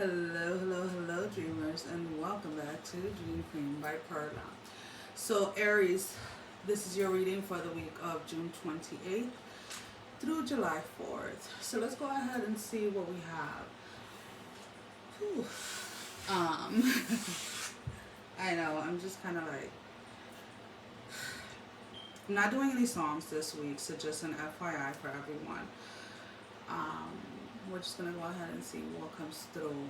Hello, hello, hello, dreamers, and welcome back to Dream Queen by Perla. So, Aries, this is your reading for the week of June 28th through July 4th. So, let's go ahead and see what we have. Whew. I know, I'm just kind of like, I'm not doing any songs this week, so just an FYI for everyone. Um, we're just gonna go ahead and see what comes through.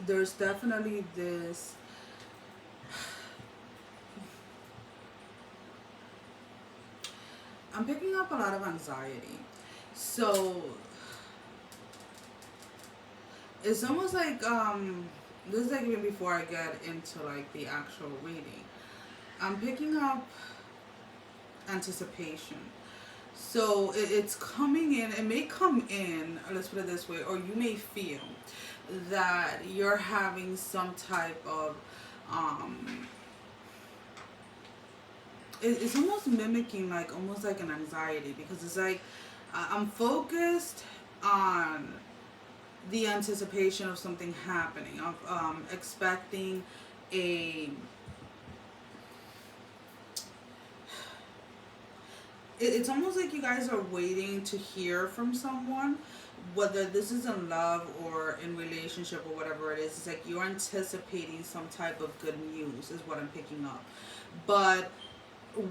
There's definitely this I'm picking up a lot of anxiety. So it's almost like this is like even before I get into like the actual reading. I'm picking up anticipation. So it's coming in, it may come in, let's put it this way, or you may feel that you're having some type of, it's almost mimicking like, almost like an anxiety, because it's like, I'm focused on the anticipation of something happening, of expecting a, it's almost like you guys are waiting to hear from someone, whether this is in love or in relationship or whatever it is. It's like you're anticipating some type of good news is what I'm picking up. But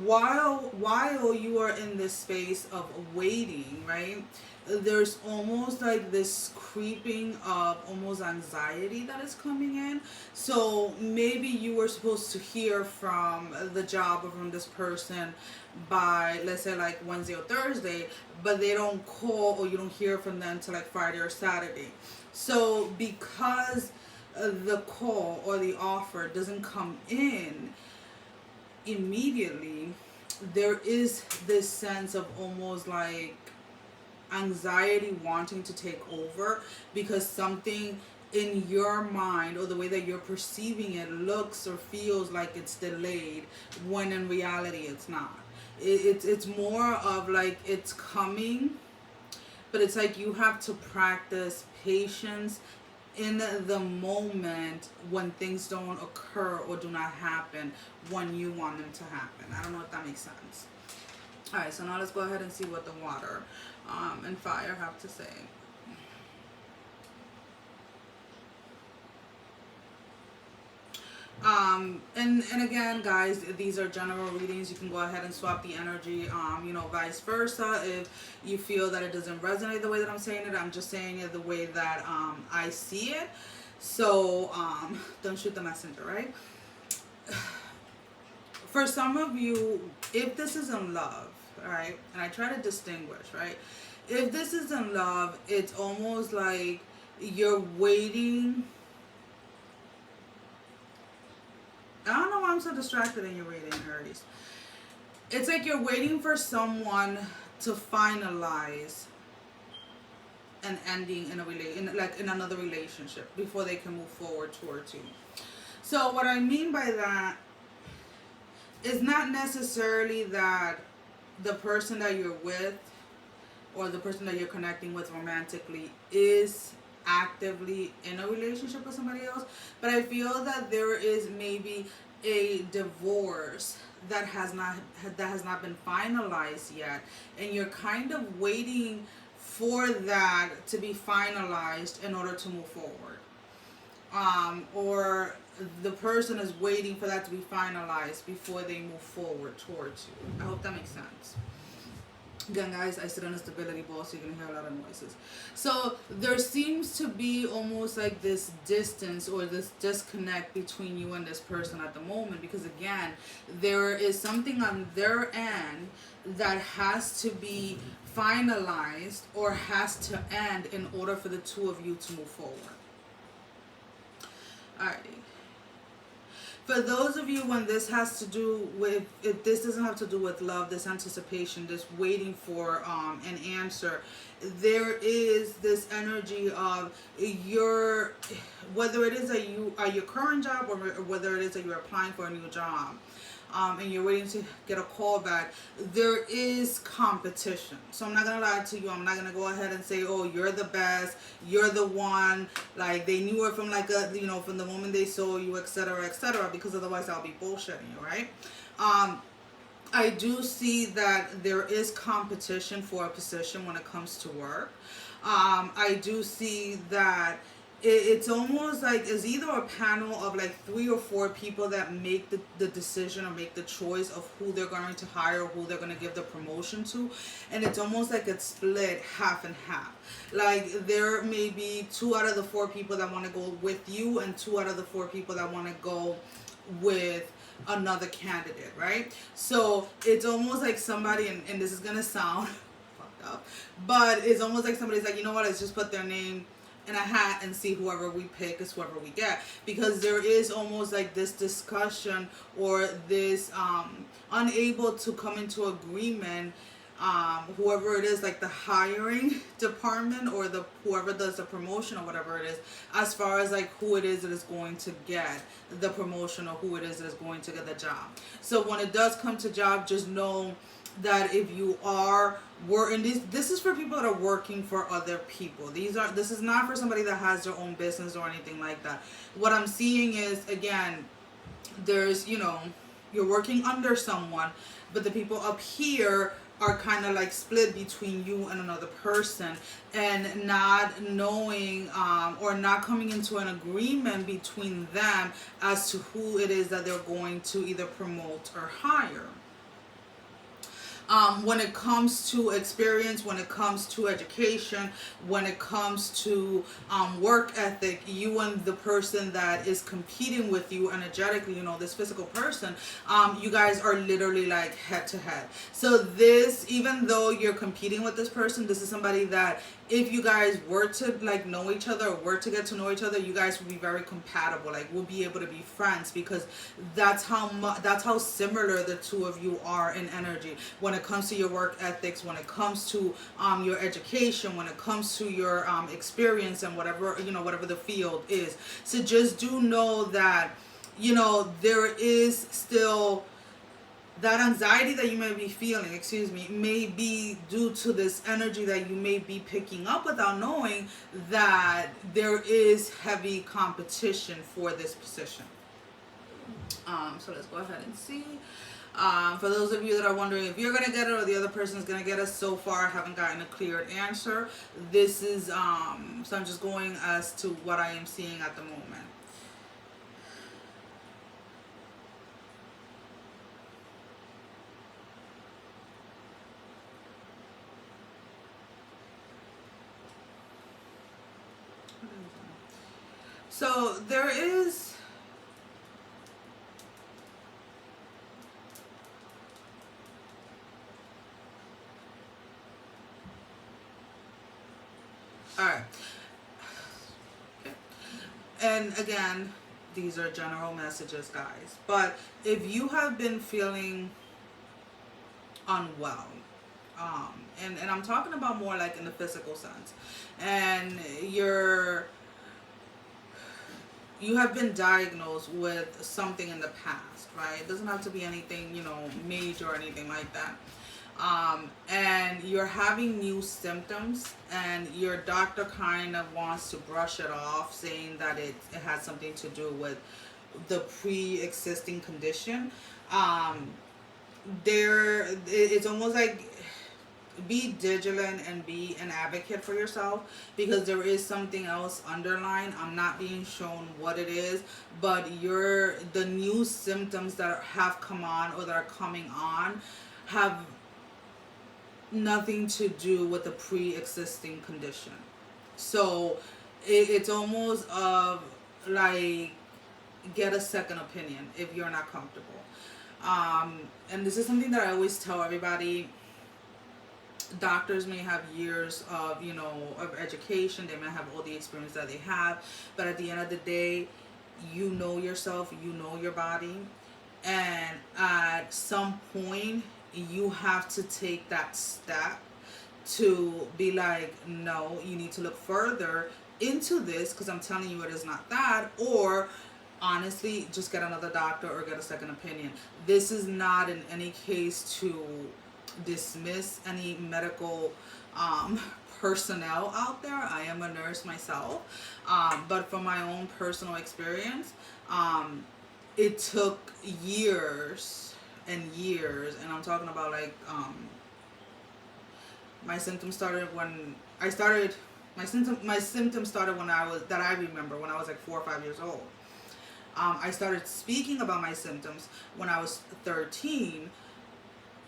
while you are in this space of waiting, right, there's almost like this creeping of almost anxiety that is coming in. So maybe you were supposed to hear from the job or from this person by, let's say, like Wednesday or Thursday, but they don't call, or you don't hear from them till like Friday or Saturday. So because the call or the offer doesn't come in immediately, there is this sense of almost like anxiety wanting to take over, because something in your mind or the way that you're perceiving it looks or feels like it's delayed, when in reality it's not. It's more of like it's coming, but it's like you have to practice patience in the moment when things don't occur or do not happen when you want them to happen. I don't know if that makes sense. Alright, so now let's go ahead and see what the water and fire have to say. And again, guys, these are general readings. You can go ahead and swap the energy, vice versa. If you feel that it doesn't resonate the way that I'm saying it, I'm just saying it the way that I see it. So don't shoot the messenger, right? For some of you, if this is in love, right, and I try to distinguish, right, if this is in love, it's almost like you're waiting. I don't know why I'm so distracted in your reading, Aries. It's like you're waiting for someone to finalize an ending in in another relationship before they can move forward towards you. So what I mean by that is not necessarily that the person that you're with or the person that you're connecting with romantically is actively in a relationship with somebody else, but I feel that there is maybe a divorce that has not been finalized yet, and you're kind of waiting for that to be finalized in order to move forward, or the person is waiting for that to be finalized before they move forward towards you. I hope that makes sense. Again, guys, I sit on a stability ball, so you're going to hear a lot of noises. So there seems to be almost like this distance or this disconnect between you and this person at the moment, because again, there is something on their end that has to be finalized or has to end in order for the two of you to move forward. Alrighty. For those of you when this has to do with, if this doesn't have to do with love, this anticipation, this waiting for an answer, there is this energy of your, whether it is that you are your current job or whether it is that you're applying for a new job, and you're waiting to get a call back, there is competition. So I'm not gonna lie to you. I'm not gonna go ahead and say, oh, you're the best, you're the one. Like they knew it from like from the moment they saw you, etc., etc. Because otherwise I'll be bullshitting you, right? I do see that there is competition for a position when it comes to work. I do see that it's almost like it's either a panel of like 3 or 4 people that make the decision or make the choice of who they're going to hire, who they're going to give the promotion to. And it's almost like it's split half and half. Like there may be 2 out of the 4 people that want to go with you and 2 out of the 4 people that want to go with another candidate, right? So it's almost like somebody, and this is gonna sound fucked up, but it's almost like somebody's like, you know what, let's just put their name in a hat and see whoever we pick is whoever we get. Because there is almost like this discussion or this unable to come into agreement, whoever it is, like the hiring department or the whoever does the promotion or whatever it is, as far as like who it is that is going to get the promotion or who it is that is going to get the job. So when it does come to job, just know that if you are and this is for people that are working for other people. This is not for somebody that has their own business or anything like that. What I'm seeing is, again, there's you're working under someone, but the people up here are kind of like split between you and another person, and not knowing or not coming into an agreement between them as to who it is that they're going to either promote or hire. When it comes to experience, when it comes to education, when it comes to work ethic, you and the person that is competing with you energetically, this physical person, you guys are literally like head to head. So this, even though you're competing with this person, this is somebody that if you guys were to like know each other or were to get to know each other, you guys would be very compatible. Like we'll be able to be friends because that's how similar the two of you are in energy. When it comes to your work ethics, when it comes to your education, when it comes to your experience and whatever the field is. So just do know that there is still that anxiety that you may be feeling, may be due to this energy that you may be picking up without knowing that there is heavy competition for this position. So let's go ahead and see. For those of you that are wondering if you're going to get it or the other person is going to get it, so far I haven't gotten a clear answer. This is, so I'm just going as to what I am seeing at the moment. So there is all right. Okay. And again, these are general messages, guys. But if you have been feeling unwell, and I'm talking about more like in the physical sense, and you have been diagnosed with something in the past, right? It doesn't have to be anything, major or anything like that. And you're having new symptoms and your doctor kind of wants to brush it off, saying that it has something to do with the pre-existing condition. It's almost like be vigilant and be an advocate for yourself, because there is something else underlying. I'm not being shown what it is, but the new symptoms that have come on or that are coming on have nothing to do with the pre-existing condition. So it's almost of like get a second opinion if you're not comfortable. And this is something that I always tell everybody. Doctors may have years of of education, they may have all the experience that they have, but at the end of the day, you know yourself, you know your body, and at some point you have to take that step to be like, no, you need to look further into this, because I'm telling you it is not that, or honestly, just get another doctor or get a second opinion. This is not in any case to dismiss any medical um, personnel out there. I am a nurse myself, but from my own personal experience, it took years and years, and I'm talking about like my symptoms started when I started. My symptoms started when I remember when I was like 4 or 5 years old. I started speaking about my symptoms when I was 13.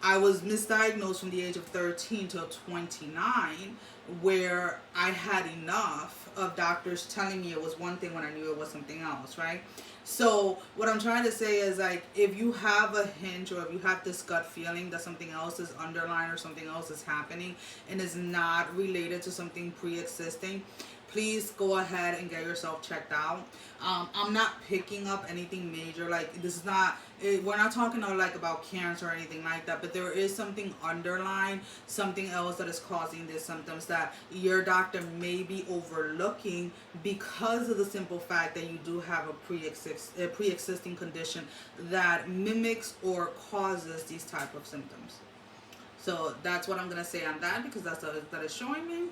I was misdiagnosed from the age of 13 till 29, where I had enough of doctors telling me it was one thing when I knew it was something else, right? So what I'm trying to say is, like, if you have a hinge or if you have this gut feeling that something else is underlying or something else is happening and is not related to something pre-existing, please go ahead and get yourself checked out. I'm not picking up anything major. Like, this is not, we're not talking about cancer or anything like that, but there is something underlying, something else that is causing these symptoms that your doctor may be overlooking because of the simple fact that you do have a pre-existing condition that mimics or causes these type of symptoms. So that's what I'm going to say on that, because that's what that is showing me.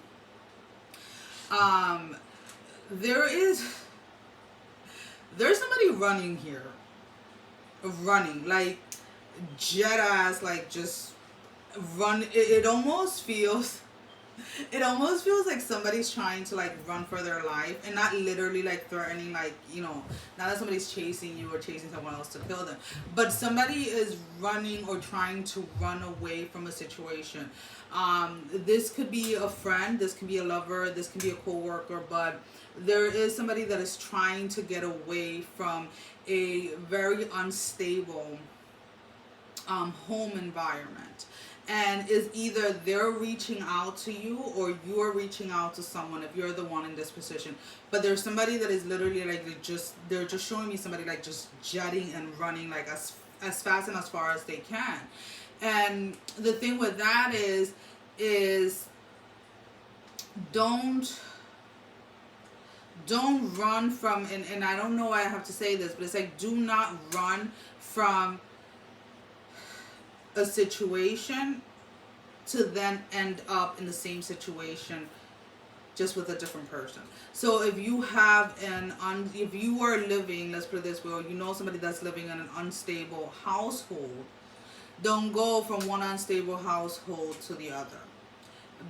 There's somebody running here, like jet ass, like just run. It almost feels like somebody's trying to like run for their life, and not literally like threatening, like, not that somebody's chasing you or chasing someone else to kill them, but somebody is running or trying to run away from a situation. This could be a friend, this could be a lover, this could be a co-worker, but there is somebody that is trying to get away from a very unstable home environment. And is either they're reaching out to you or you're reaching out to someone if you're the one in this position. But there's somebody that is literally like, they're just showing me somebody like just jetting and running like as fast and as far as they can. And the thing with that is don't run from, and I don't know why I have to say this, but it's like, do not run from a situation to then end up in the same situation just with a different person. So if you have if you are living, let's put it this way, or you know somebody that's living in an unstable household, don't go from one unstable household to the other,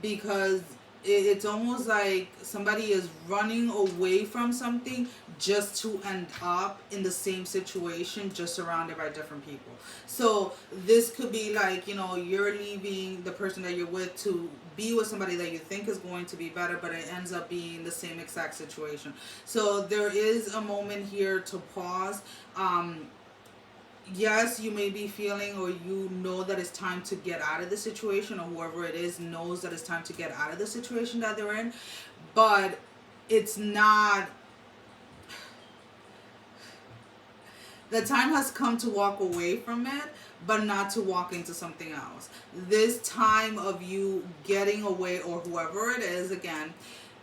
because it's almost like somebody is running away from something just to end up in the same situation, just surrounded by different people. So this could be like, you're leaving the person that you're with to be with somebody that you think is going to be better, but it ends up being the same exact situation. So there is a moment here to pause. Yes, you may be feeling, or you know that it's time to get out of the situation, or whoever it is knows that it's time to get out of the situation that they're in, but it's not, the time has come to walk away from it, but not to walk into something else. This time of you getting away, or whoever it is, again,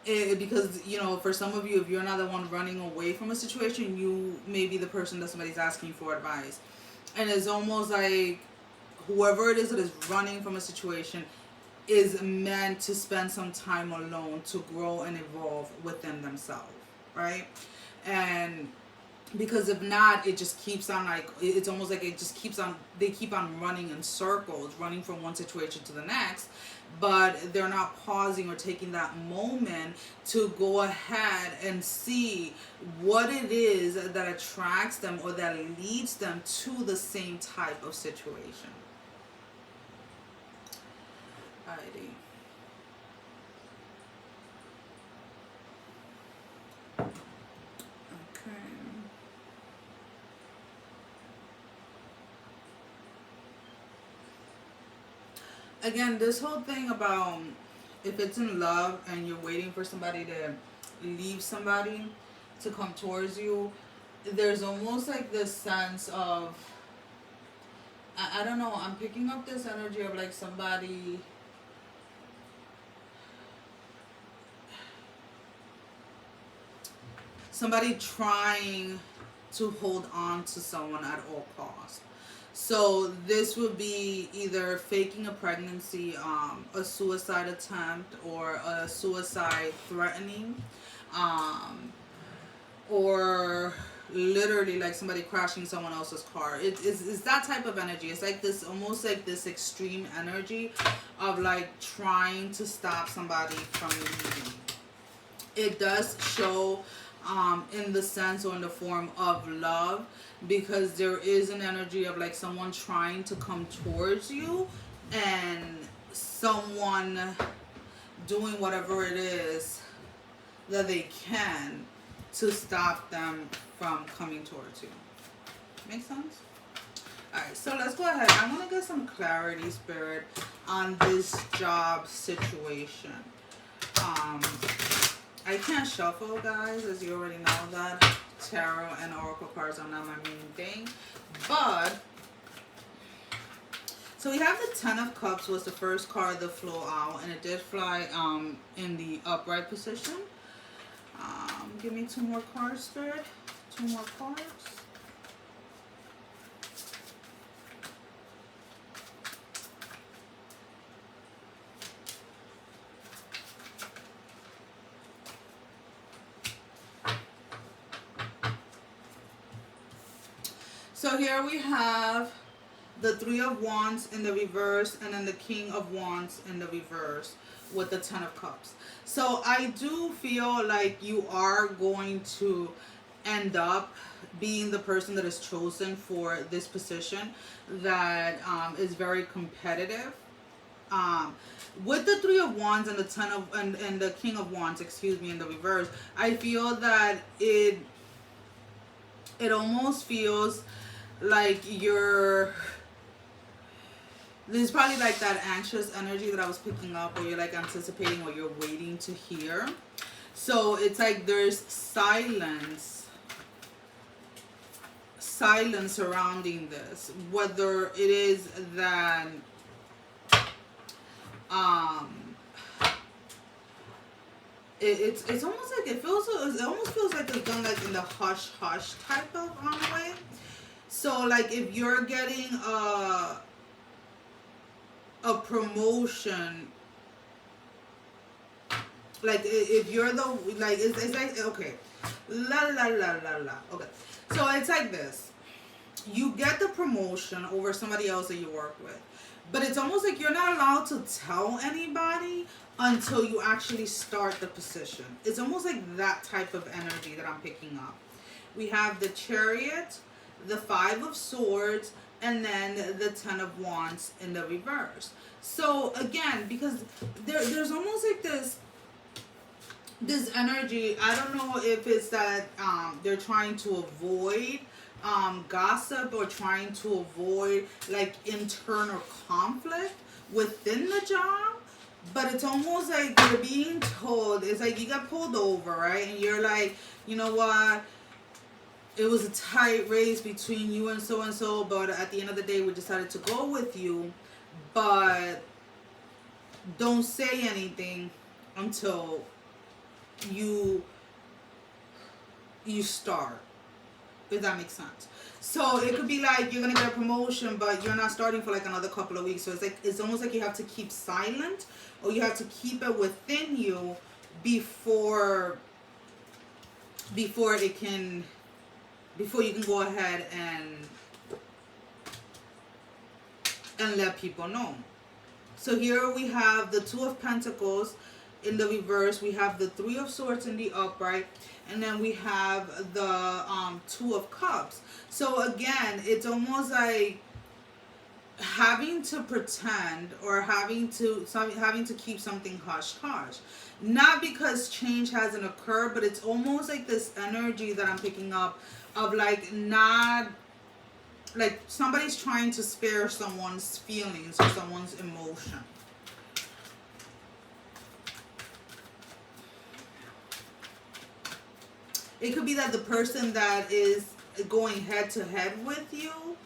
because, for some of you, if you're not the one running away from a situation, you may be the person that somebody's asking for advice. And it's almost like whoever it is that is running from a situation is meant to spend some time alone to grow and evolve within themselves, right? And because if not, it just keeps on, like, it's almost like they keep on running in circles, running from one situation to the next, but they're not pausing or taking that moment to go ahead and see what it is that attracts them or that leads them to the same type of situation. Alrighty. Again, this whole thing about if it's in love and you're waiting for somebody to leave somebody to come towards you, there's almost like this sense of, I don't know, I'm picking up this energy of like somebody trying to hold on to someone at all costs. So this would be either faking a pregnancy, a suicide attempt, or a suicide threatening, um, or literally like somebody crashing someone else's car. It's that type of energy. It's like this, almost like this extreme energy of like trying to stop somebody from leaving. It does show in the sense or in the form of love, because there is an energy of like someone trying to come towards you and someone doing whatever it is that they can to stop them from coming towards you. Make sense? Alright, so let's go ahead. I want to get some clarity, Spirit, on this job situation. I can't shuffle, guys, as you already know that. Tarot and oracle cards are not my main thing. But, so we have the Ten of Cups was the first card that flew out, and it did fly in the upright position. Give me two more cards, Spirit. Two more cards. So here we have the Three of Wands in the reverse, and then the King of Wands in the reverse with the Ten of Cups. So I do feel like you are going to end up being the person that is chosen for this position that is very competitive. With the Three of Wands and the Ten of and the King of Wands, excuse me, in the reverse, I feel that it almost feels like there's probably like that anxious energy that I was picking up, where you're like anticipating or you're waiting to hear. So it's like there's silence surrounding this, whether it is that it's almost like it almost feels like it's done like in the hush type of way. So like if you're getting a promotion, like if you're the like it's like, okay, okay, so it's like this: you get the promotion over somebody else that you work with, but it's almost like you're not allowed to tell anybody until you actually start the position. It's almost like that type of energy that I'm picking up. We have the Chariot, the Five of Swords, and then the Ten of Wands in the reverse. So again, because there's almost like this energy, I don't know if it's that they're trying to avoid gossip, or trying to avoid like internal conflict within the job, but it's almost like you're being told, it's like you got pulled over, right? And you're like, you know what? It was a tight race between you and so, but at the end of the day, we decided to go with you, but don't say anything until you start, if that makes sense. So it could be like you're gonna get a promotion, but you're not starting for like another couple of weeks. So it's like, it's almost like you have to keep silent, or you have to keep it within you before you can go ahead and let people know. So here we have the Two of Pentacles in the reverse, we have the Three of Swords in the upright, and then we have the Two of Cups. So again, it's almost like having to pretend, or having to keep something hush hush. Not because change hasn't occurred, but it's almost like this energy that I'm picking up of like, not like somebody's trying to spare someone's feelings or someone's emotion. It could be that the person that is going head to head with you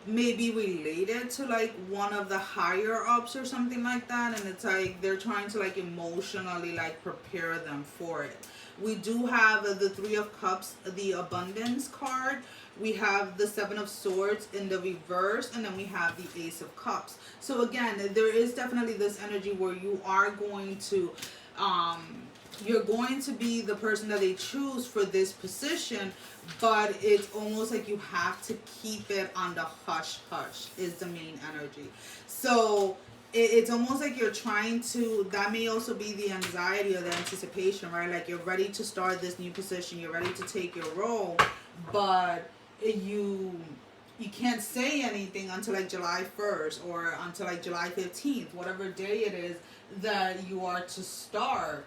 maybe related to like one of the higher ups or something like that, and it's like they're trying to like emotionally like prepare them for it. We do have the Three of Cups, the Abundance card. We have the Seven of Swords in the reverse, and then we have the Ace of Cups. So again, there is definitely this energy where you are going to you're going to be the person that they choose for this position, but it's almost like you have to keep it on the hush hush is the main energy. So it's almost like you're trying to, that may also be the anxiety or the anticipation, right? Like you're ready to start this new position, you're ready to take your role, but you can't say anything until like July 1st or until like July 15th, whatever day it is that you are to start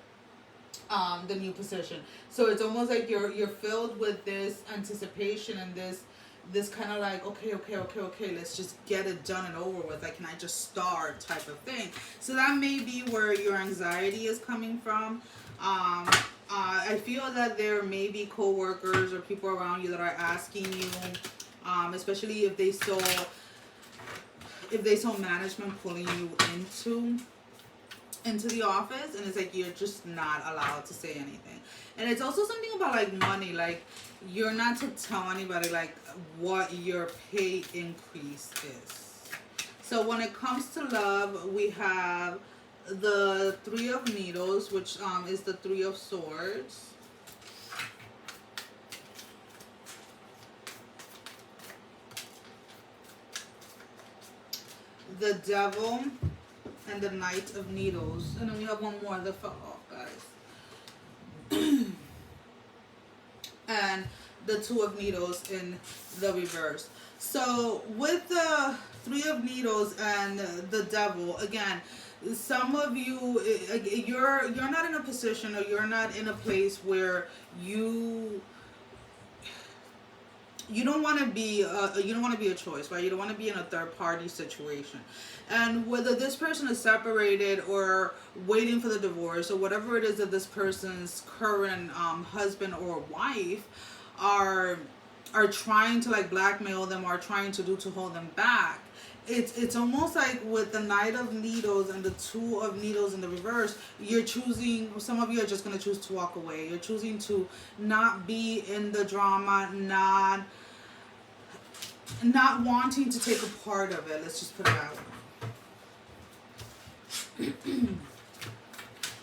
the new position. So it's almost like you're filled with this anticipation and this kind of like, okay, let's just get it done and over with. Like, can I just start type of thing? So that may be where your anxiety is coming from. I feel that there may be co-workers or people around you that are asking you, especially if they saw management pulling you into the office, and it's like you're just not allowed to say anything. And it's also something about like money, like you're not to tell anybody like what your pay increase is. So when it comes to love, we have the Three of Needles, which is the Three of Swords. The Devil and the Knight of Needles. And then we have one more that fell off, guys. And the Two of Needles in the reverse. So with the Three of Needles and the Devil, again, some of you, you're not in a position, or you're not in a place where you don't want to be a choice, right? You don't want to be in a third party situation. And whether this person is separated or waiting for the divorce or whatever it is that this person's current husband or wife are trying to like blackmail them or trying to do to hold them back, it's almost like with the Knight of Needles and the Two of Needles in the reverse, you're choosing, some of you are just going to choose to walk away. You're choosing to not be in the drama, not wanting to take a part of it. Let's just put it out.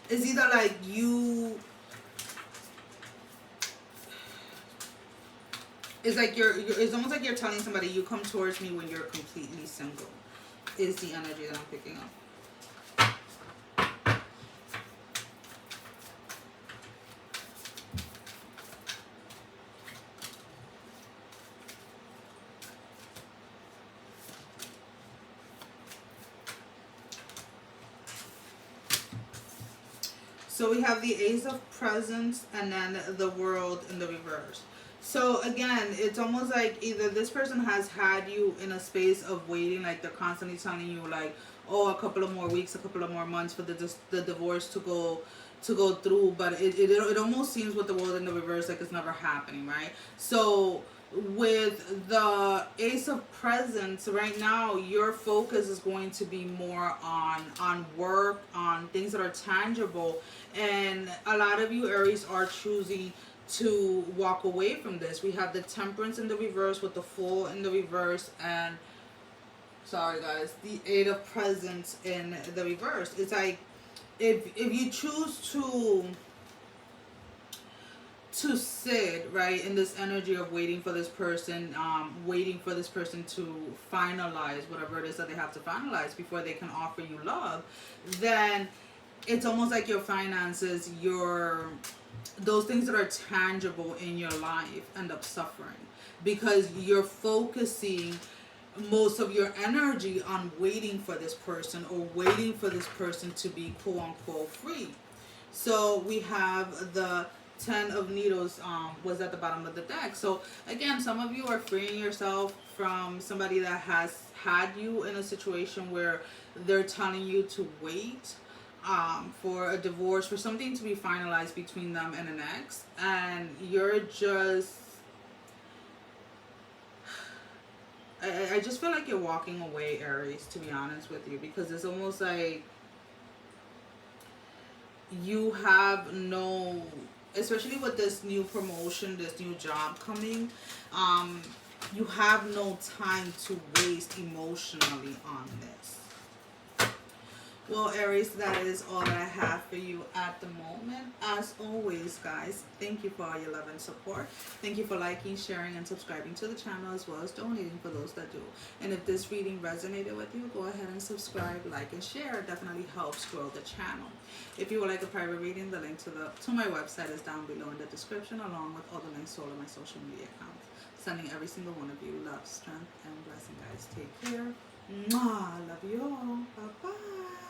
It's either like it's like it's almost like you're telling somebody, you come towards me when you're completely single, is the energy that I'm picking up. So we have the Ace of Presents and then the World in the reverse. So again, it's almost like either this person has had you in a space of waiting, like they're constantly telling you like, oh, a couple of more weeks, a couple of more months for the divorce to go through, but it almost seems with the World in the reverse like it's never happening, right? So with the Ace of Presents right now, your focus is going to be more on work, on things that are tangible, and a lot of you Aries are choosing to walk away from this. We have the Temperance in the reverse with the Fool in the reverse, and sorry guys, the Eight of Presents in the reverse. It's like if you choose to sit right in this energy of waiting for this person, to finalize whatever it is that they have to finalize before they can offer you love, then it's almost like your finances, those things that are tangible in your life end up suffering because you're focusing most of your energy on waiting for this person or waiting for this person to be quote unquote free. So we have the Ten of Needles was at the bottom of the deck. So again, some of you are freeing yourself from somebody that has had you in a situation where they're telling you to wait for a divorce, for something to be finalized between them and an ex, and you're just I just feel like you're walking away, Aries, to be honest with you, because it's almost like you have no, especially with this new promotion, this new job coming, you have no time to waste emotionally on this. Well, Aries, that is all I have for you at the moment. As always, guys, thank you for all your love and support. Thank you for liking, sharing, and subscribing to the channel, as well as donating for those that do. And if this reading resonated with you, go ahead and subscribe, like, and share. It definitely helps grow the channel. If you would like a private reading, the link to my website is down below in the description, along with all the links to all of my social media accounts. Sending every single one of you love, strength, and blessing, guys. Take care. Mwah. Love you all. Bye-bye.